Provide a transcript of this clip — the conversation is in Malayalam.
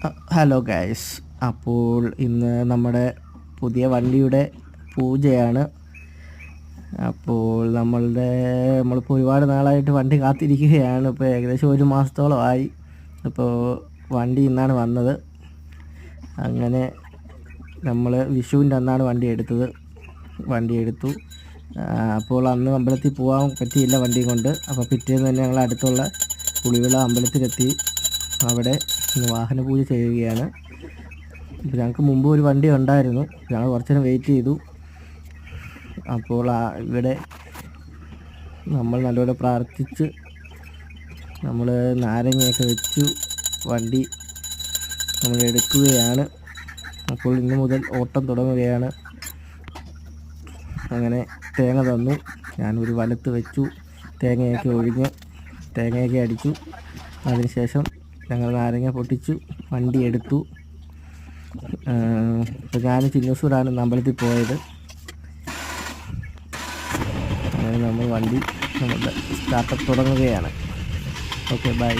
ഹലോ ഗൈസ്, അപ്പോൾ ഇന്ന് നമ്മുടെ പുതിയ വണ്ടിയുടെ പൂജയാണ്. അപ്പോൾ നമ്മളിപ്പോൾ ഒരുപാട് നാളായിട്ട് വണ്ടി കാത്തിരിക്കുകയാണ്. ഇപ്പോൾ ഏകദേശം 1 മാസത്തോളമായി. അപ്പോൾ വണ്ടി ഇന്നാണ് വന്നത്. അങ്ങനെ നമ്മൾ വിഷുവിൻ്റെ അന്നാണ് വണ്ടി എടുത്തു. അപ്പോൾ അന്ന് അമ്പലത്തിൽ പോകാൻ പറ്റിയില്ല വണ്ടി കൊണ്ട്. അപ്പോൾ പിറ്റേന്ന് തന്നെ ഞങ്ങൾ അടുത്തുള്ള പുളിവിള അമ്പലത്തിലെത്തി. അവിടെ വാഹന പൂജ ചെയ്യുകയാണ്. അപ്പോൾ ഞങ്ങൾക്ക് മുമ്പ് ഒരു വണ്ടി ഉണ്ടായിരുന്നു. ഞങ്ങൾ കുറച്ച് നേരം വെയിറ്റ് ചെയ്തു. അപ്പോൾ ഇവിടെ നമ്മൾ നല്ലപോലെ പ്രാർത്ഥിച്ച് നമ്മൾ നാരങ്ങയൊക്കെ വെച്ചു വണ്ടി നമ്മൾ എടുക്കുകയാണ്. അപ്പോൾ ഇന്ന് മുതൽ ഓട്ടം തുടങ്ങുകയാണ്. അങ്ങനെ തേങ്ങ തന്നു. ഞാനൊരു വലത്ത് വെച്ചു, തേങ്ങയൊക്കെ അടിച്ചു. അതിനുശേഷം ഞങ്ങൾ നാരങ്ങ പൊട്ടിച്ചു, വണ്ടി എടുത്തു. ഇപ്പോൾ ഞാൻ ചിന്നൂസൂരാണ് അമ്പലത്തിൽ പോയത്. അങ്ങനെ നമ്മൾ വണ്ടി നമ്മുടെ സ്റ്റാർട്ടപ്പ് തുടങ്ങുകയാണ്. Okay, by.